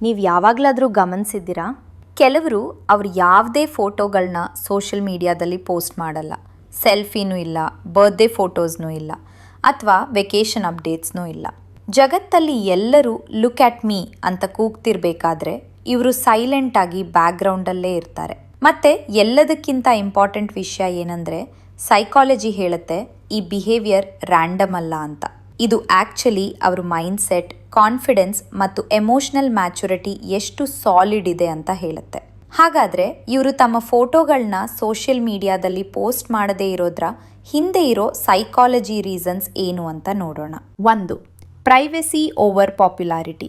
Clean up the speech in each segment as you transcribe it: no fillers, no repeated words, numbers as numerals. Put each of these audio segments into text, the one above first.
ನೀವು ಯಾವಾಗಲಾದರೂ ಗಮನಿಸಿದ್ದೀರಾ? ಕೆಲವರು ಅವ್ರು ಯಾವುದೇ ಫೋಟೋಗಳನ್ನ ಸೋಷಿಯಲ್ ಮೀಡಿಯಾದಲ್ಲಿ ಪೋಸ್ಟ್ ಮಾಡಲ್ಲ. ಸೆಲ್ಫಿನೂ ಇಲ್ಲ, ಬರ್ತ್ಡೇ ಫೋಟೋಸ್ನೂ ಇಲ್ಲ, ಅಥವಾ ವೆಕೇಷನ್ ಅಪ್ಡೇಟ್ಸ್ನೂ ಇಲ್ಲ. ಜಗತ್ತಲ್ಲಿ ಎಲ್ಲರೂ ಲುಕ್ ಆಟ್ ಮೀ ಅಂತ ಕೂಗ್ತಿರ್ಬೇಕಾದ್ರೆ ಇವರು ಸೈಲೆಂಟಾಗಿ ಬ್ಯಾಕ್ಗ್ರೌಂಡಲ್ಲೇ ಇರ್ತಾರೆ. ಮತ್ತು ಎಲ್ಲದಕ್ಕಿಂತ ಇಂಪಾರ್ಟೆಂಟ್ ವಿಷಯ ಏನಂದರೆ, ಸೈಕಾಲಜಿ ಹೇಳುತ್ತೆ ಈ ಬಿಹೇವಿಯರ್ ರ್ಯಾಂಡಮ್ ಅಲ್ಲ ಅಂತ. ಇದು ಆ್ಯಕ್ಚುಲಿ ಅವ್ರ ಮೈಂಡ್ಸೆಟ್, ಕಾನ್ಫಿಡೆನ್ಸ್ ಮತ್ತು ಎಮೋಷನಲ್ ಮ್ಯಾಚುರಿಟಿ ಎಷ್ಟು ಸಾಲಿಡ್ ಇದೆ ಅಂತ ಹೇಳುತ್ತೆ. ಹಾಗಾದರೆ ಇವರು ತಮ್ಮ ಫೋಟೋಗಳನ್ನ ಸೋಷಿಯಲ್ ಮೀಡಿಯಾದಲ್ಲಿ ಪೋಸ್ಟ್ ಮಾಡದೇ ಇರೋದ್ರ ಹಿಂದೆ ಇರೋ ಸೈಕಾಲಜಿ ರೀಸನ್ಸ್ ಏನು ಅಂತ ನೋಡೋಣ. 1. Privacy over popularity.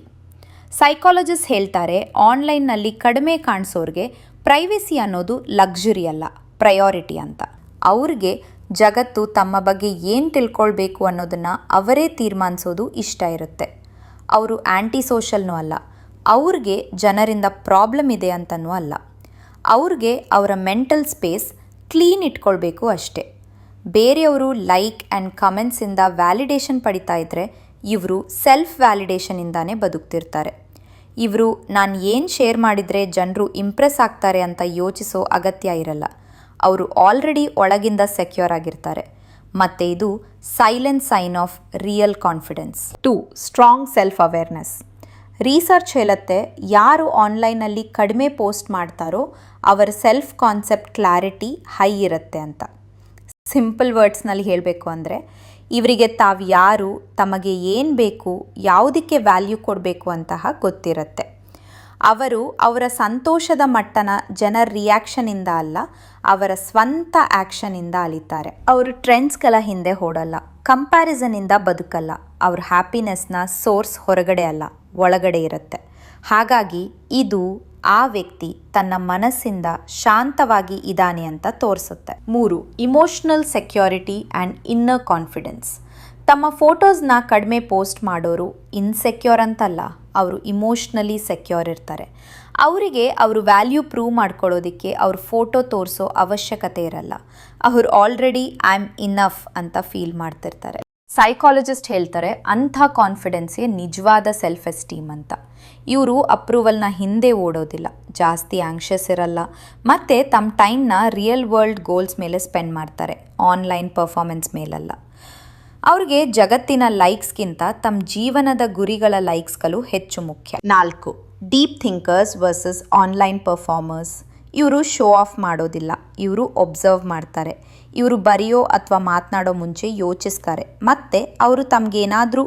ಸೈಕಾಲಜಿಸ್ಟ್ ಹೇಳ್ತಾರೆ, ಆನ್ಲೈನ್ನಲ್ಲಿ ಕಡಿಮೆ ಕಾಣಿಸೋರಿಗೆ ಪ್ರೈವೆಸಿ ಅನ್ನೋದು ಲಕ್ಸುರಿ ಅಲ್ಲ, ಪ್ರಯಾರಿಟಿ ಅಂತ. ಅವ್ರಿಗೆ ಜಗತ್ತು ತಮ್ಮ ಬಗ್ಗೆ ಏನು ತಿಳ್ಕೊಳ್ಬೇಕು ಅನ್ನೋದನ್ನು ಅವರೇ ತೀರ್ಮಾನಿಸೋದು ಇಷ್ಟ ಇರುತ್ತೆ. ಅವರು ಆ್ಯಂಟಿ ಸೋಷಲ್ನೂ ಅಲ್ಲ, ಅವ್ರಿಗೆ ಜನರಿಂದ ಪ್ರಾಬ್ಲಮ್ ಇದೆ ಅಂತನೂ ಅಲ್ಲ. ಅವ್ರಿಗೆ ಅವರ ಮೆಂಟಲ್ ಸ್ಪೇಸ್ ಕ್ಲೀನ್ ಇಟ್ಕೊಳ್ಬೇಕು ಅಷ್ಟೇ. ಬೇರೆಯವರು ಲೈಕ್ ಆ್ಯಂಡ್ ಕಮೆಂಟ್ಸಿಂದ ವ್ಯಾಲಿಡೇಷನ್ ಪಡಿತಾ ಇದ್ದರೆ ಇವರು ಸೆಲ್ಫ್ ವ್ಯಾಲಿಡೇಷನಿಂದಾನೇ ಬದುಕ್ತಿರ್ತಾರೆ. ಇವರು ನಾನು ಏನು ಶೇರ್ ಮಾಡಿದರೆ ಜನರು ಇಂಪ್ರೆಸ್ ಆಗ್ತಾರೆ ಅಂತ ಯೋಚಿಸೋ ಅಗತ್ಯ ಇರಲ್ಲ. ಅವರು ಆಲ್ರೆಡಿ ಒಳಗಿಂದ ಸೆಕ್ಯೂರ್ ಆಗಿರ್ತಾರೆ. ಮತ್ತು ಇದು silent sign of real confidence. 2. Strong self awareness. Research ಹೇಳುತ್ತೆ, ಯಾರು ಆನ್ಲೈನಲ್ಲಿ ಕಡಿಮೆ ಪೋಸ್ಟ್ ಮಾಡ್ತಾರೋ ಅವರ ಸೆಲ್ಫ್ ಕಾನ್ಸೆಪ್ಟ್ ಕ್ಲಾರಿಟಿ ಹೈ ಇರುತ್ತೆ ಅಂತ. ಸಿಂಪಲ್ ವರ್ಡ್ಸ್ನಲ್ಲಿ ಹೇಳಬೇಕು ಅಂದರೆ, ಇವರಿಗೆ ತಾವು ಯಾರು, ತಮಗೆ ಏನು ಬೇಕು, ಯಾವುದಕ್ಕೆ ವ್ಯಾಲ್ಯೂ ಕೊಡಬೇಕು ಅಂತಹ ಗೊತ್ತಿರುತ್ತೆ. ಅವರು ಅವರ ಸಂತೋಷದ ಮಟ್ಟನ ಜನರ ರಿಯಾಕ್ಷನಿಂದ ಅಲ್ಲ, ಅವರ ಸ್ವಂತ ಆ್ಯಕ್ಷನಿಂದ ಅಲಿತಾರೆ. ಅವರು ಟ್ರೆಂಡ್ಸ್ಗಳ ಹಿಂದೆ ಓಡಲ್ಲ, ಕಂಪ್ಯಾರಿಸನಿಂದ ಬದುಕಲ್ಲ. ಅವ್ರ ಹ್ಯಾಪಿನೆಸ್ನ ಸೋರ್ಸ್ ಹೊರಗಡೆ ಅಲ್ಲ, ಒಳಗಡೆ ಇರುತ್ತೆ. ಹಾಗಾಗಿ ಇದು ಆ ವ್ಯಕ್ತಿ ತನ್ನ ಮನಸ್ಸಿಂದ ಶಾಂತವಾಗಿ ಇದ್ದಾನೆ ಅಂತ ತೋರಿಸುತ್ತೆ. 3. Emotional security and inner confidence. ತಮ್ಮ ಫೋಟೋಸ್ನ ಕಡಿಮೆ ಪೋಸ್ಟ್ ಮಾಡೋರು ಇನ್ಸೆಕ್ಯೂರ್ ಅಂತಲ್ಲ, ಅವರು ಇಮೋಷ್ನಲಿ ಸೆಕ್ಯೂರ್ ಇರ್ತಾರೆ. ಅವರಿಗೆ ಅವರು ವ್ಯಾಲ್ಯೂ ಪ್ರೂವ್ ಮಾಡ್ಕೊಳ್ಳೋದಕ್ಕೆ ಅವ್ರ ಫೋಟೋ ತೋರಿಸೋ ಅವಶ್ಯಕತೆ ಇರಲ್ಲ. ಅವರು ಆಲ್ರೆಡಿ ಐ ಆಮ್ ಇನಫ್ ಅಂತ ಫೀಲ್ ಮಾಡ್ತಿರ್ತಾರೆ. ಸೈಕಾಲಜಿಸ್ಟ್ ಹೇಳ್ತಾರೆ, ಅಂಥ ಕಾನ್ಫಿಡೆನ್ಸೇ ನಿಜವಾದ ಸೆಲ್ಫ್ ಎಸ್ಟೀಮ್ ಅಂತ. ಇವರು ಅಪ್ರೂವಲ್ನ ಹಿಂದೆ ಓಡೋದಿಲ್ಲ, ಜಾಸ್ತಿ ಆಂಕ್ಷಿಯಸ್ ಇರಲ್ಲ, ಮತ್ತು ತಮ್ಮ ಟೈಮ್ನ ರಿಯಲ್ ವರ್ಲ್ಡ್ ಗೋಲ್ಸ್ ಮೇಲೆ ಸ್ಪೆಂಡ್ ಮಾಡ್ತಾರೆ, ಆನ್ಲೈನ್ ಪರ್ಫಾರ್ಮೆನ್ಸ್ ಮೇಲಲ್ಲ. ಅವ್ರಿಗೆ ಜಗತ್ತಿನ ಲೈಕ್ಸ್ಗಿಂತ ತಮ್ಮ ಜೀವನದ ಗುರಿಗಳ ಲೈಕ್ಸ್ಗಳು ಹೆಚ್ಚು ಮುಖ್ಯ. 4. Deep thinkers versus online performers. ಇವರು ಶೋ ಆಫ್ ಮಾಡೋದಿಲ್ಲ, ಇವರು ಒಬ್ಸರ್ವ್ ಮಾಡ್ತಾರೆ. ಇವರು ಬರೆಯೋ ಅಥವಾ ಮಾತನಾಡೋ ಮುಂಚೆ ಯೋಚಿಸ್ತಾರೆ, ಮತ್ತು ಅವರು ತಮಗೇನಾದರೂ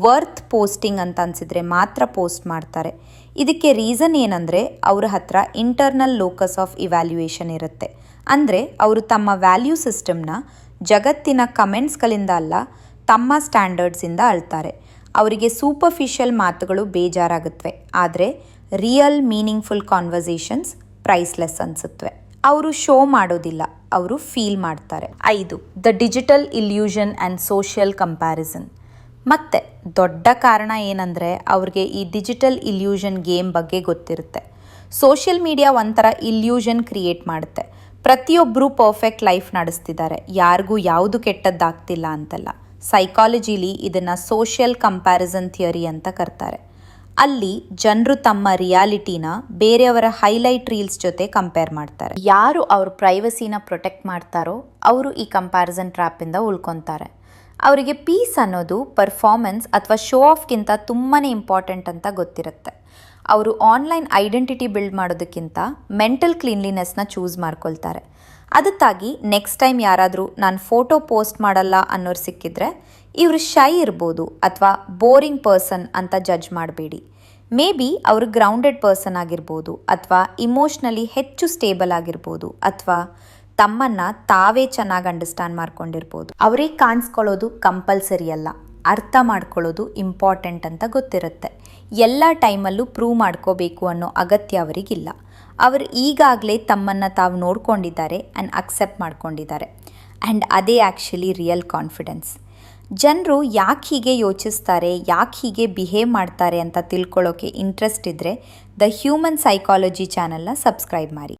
ವರ್ತ್ ಪೋಸ್ಟಿಂಗ್ ಅಂತ ಅನಿಸಿದರೆ ಮಾತ್ರ ಪೋಸ್ಟ್ ಮಾಡ್ತಾರೆ. ಇದಕ್ಕೆ ರೀಸನ್ ಏನಂದರೆ, ಅವ್ರ ಹತ್ರ ಇಂಟರ್ನಲ್ ಲೋಕಸ್ ಆಫ್ ಇವ್ಯಾಲ್ಯೂಯೇಷನ್ ಇರುತ್ತೆ. ಅಂದರೆ ಅವರು ತಮ್ಮ ವ್ಯಾಲ್ಯೂ ಸಿಸ್ಟಮ್ನ ಜಗತ್ತಿನ ಕಮೆಂಟ್ಸ್ಗಳಿಂದ ಅಲ್ಲ, ತಮ್ಮ ಸ್ಟ್ಯಾಂಡರ್ಡ್ಸಿಂದ ಅಳ್ತಾರೆ. ಅವರಿಗೆ ಸೂಪರ್ಫಿಷಿಯಲ್ ಮಾತುಗಳು ಬೇಜಾರಾಗುತ್ತವೆ, ಆದರೆ ರಿಯಲ್ ಮೀನಿಂಗ್ಫುಲ್ ಕಾನ್ವರ್ಸೇಷನ್ಸ್ ಪ್ರೈಸ್ಲೆಸ್ ಅನಿಸುತ್ತವೆ. ಅವರು ಶೋ ಮಾಡೋದಿಲ್ಲ, ಅವರು ಫೀಲ್ ಮಾಡ್ತಾರೆ. 5. The digital illusion and social comparison. ಮತ್ತು ದೊಡ್ಡ ಕಾರಣ ಏನಂದರೆ, ಅವ್ರಿಗೆ ಈ ಡಿಜಿಟಲ್ ಇಲ್ಯೂಷನ್ ಗೇಮ್ ಬಗ್ಗೆ ಗೊತ್ತಿರುತ್ತೆ. ಸೋಷಿಯಲ್ ಮೀಡಿಯಾ ಒಂಥರ ಇಲ್ಯೂಷನ್ ಕ್ರಿಯೇಟ್ ಮಾಡುತ್ತೆ. ಪ್ರತಿಯೊಬ್ಬರೂ ಪರ್ಫೆಕ್ಟ್ ಲೈಫ್ ನಡೆಸ್ತಿದ್ದಾರೆ, ಯಾರಿಗೂ ಯಾವುದು ಕೆಟ್ಟದ್ದಾಗ್ತಿಲ್ಲ ಅಂತಲ್ಲ. ಸೈಕಾಲಜಿಲಿ ಇದನ್ನು ಸೋಷಿಯಲ್ ಕಂಪ್ಯಾರಿಸನ್ ಥಿಯರಿ ಅಂತ ಕರ್ತಾರೆ. ಅಲ್ಲಿ ಜನರು ತಮ್ಮ ರಿಯಾಲಿಟಿನ ಬೇರೆಯವರ ಹೈಲೈಟ್ ರೀಲ್ಸ್ ಜೊತೆ ಕಂಪೇರ್ ಮಾಡ್ತಾರೆ. ಯಾರು ಅವ್ರ ಪ್ರೈವಸಿನ ಪ್ರೊಟೆಕ್ಟ್ ಮಾಡ್ತಾರೋ ಅವರು ಈ ಕಂಪ್ಯಾರಿಸನ್ ಟ್ರ್ಯಾಪಿಂದ ಉಳ್ಕೊತಾರೆ. ಅವರಿಗೆ ಪೀಸ್ ಅನ್ನೋದು ಪರ್ಫಾರ್ಮೆನ್ಸ್ ಅಥವಾ ಶೋ ಆಫ್ಗಿಂತ ತುಂಬಾ ಇಂಪಾರ್ಟೆಂಟ್ ಅಂತ ಗೊತ್ತಿರುತ್ತೆ. ಅವರು ಆನ್ಲೈನ್ ಐಡೆಂಟಿಟಿ ಬಿಲ್ಡ್ ಮಾಡೋದಕ್ಕಿಂತ ಮೆಂಟಲ್ ಕ್ಲೀನ್ಲಿನೆಸ್ನ ಚೂಸ್ ಮಾಡ್ಕೊಳ್ತಾರೆ. ಅದಕ್ಕಾಗಿ ನೆಕ್ಸ್ಟ್ ಟೈಮ್ ಯಾರಾದರೂ ನಾನು ಫೋಟೋ ಪೋಸ್ಟ್ ಮಾಡಲ್ಲ ಅನ್ನೋರು ಸಿಕ್ಕಿದ್ರೆ ಇವರು ಶೈ ಇರ್ಬೋದು ಅಥವಾ ಬೋರಿಂಗ್ ಪರ್ಸನ್ ಅಂತ ಜಡ್ಜ್ ಮಾಡಬೇಡಿ. ಮೇ ಬಿ ಅವರು ಗ್ರೌಂಡೆಡ್ ಪರ್ಸನ್ ಆಗಿರ್ಬೋದು, ಅಥವಾ ಇಮೋಷ್ನಲಿ ಹೆಚ್ಚು ಸ್ಟೇಬಲ್ ಆಗಿರ್ಬೋದು, ಅಥವಾ ತಮ್ಮನ್ನು ತಾವೇ ಚೆನ್ನಾಗಿ ಅಂಡರ್ಸ್ಟ್ಯಾಂಡ್ ಮಾಡ್ಕೊಂಡಿರ್ಬೋದು. ಅವರೇ ಕಾಣಿಸ್ಕೊಳ್ಳೋದು ಕಂಪಲ್ಸರಿ ಅಲ್ಲ, ಅರ್ಥ ಮಾಡ್ಕೊಳ್ಳೋದು ಇಂಪಾರ್ಟೆಂಟ್ ಅಂತ ಗೊತ್ತಿರುತ್ತೆ. ಎಲ್ಲ ಟೈಮಲ್ಲೂ ಪ್ರೂವ್ ಮಾಡ್ಕೋಬೇಕು ಅನ್ನೋ ಅಗತ್ಯ ಅವರಿಗಿಲ್ಲ. ಅವರು ಈಗಾಗಲೇ ತಮ್ಮನ್ನು ತಾವು ನೋಡ್ಕೊಂಡಿದ್ದಾರೆ ಆ್ಯಂಡ್ ಅಕ್ಸೆಪ್ಟ್ ಮಾಡ್ಕೊಂಡಿದ್ದಾರೆ. ಆ್ಯಂಡ್ ಅದೇ ಆ್ಯಕ್ಚುಲಿ ರಿಯಲ್ ಕಾನ್ಫಿಡೆನ್ಸ್. ಜನರು ಯಾಕೆ ಹೀಗೆ ಯೋಚಿಸ್ತಾರೆ, ಯಾಕೆ ಹೀಗೆ ಬಿಹೇವ್ ಮಾಡ್ತಾರೆ ಅಂತ ತಿಳ್ಕೊಳ್ಳೋಕ್ಕೆ ಇಂಟ್ರೆಸ್ಟ್ ಇದ್ದರೆ ದ ಹ್ಯೂಮನ್ ಸೈಕಾಲಜಿ ಚಾನಲ್ನ ಸಬ್ಸ್ಕ್ರೈಬ್ ಮಾಡಿ.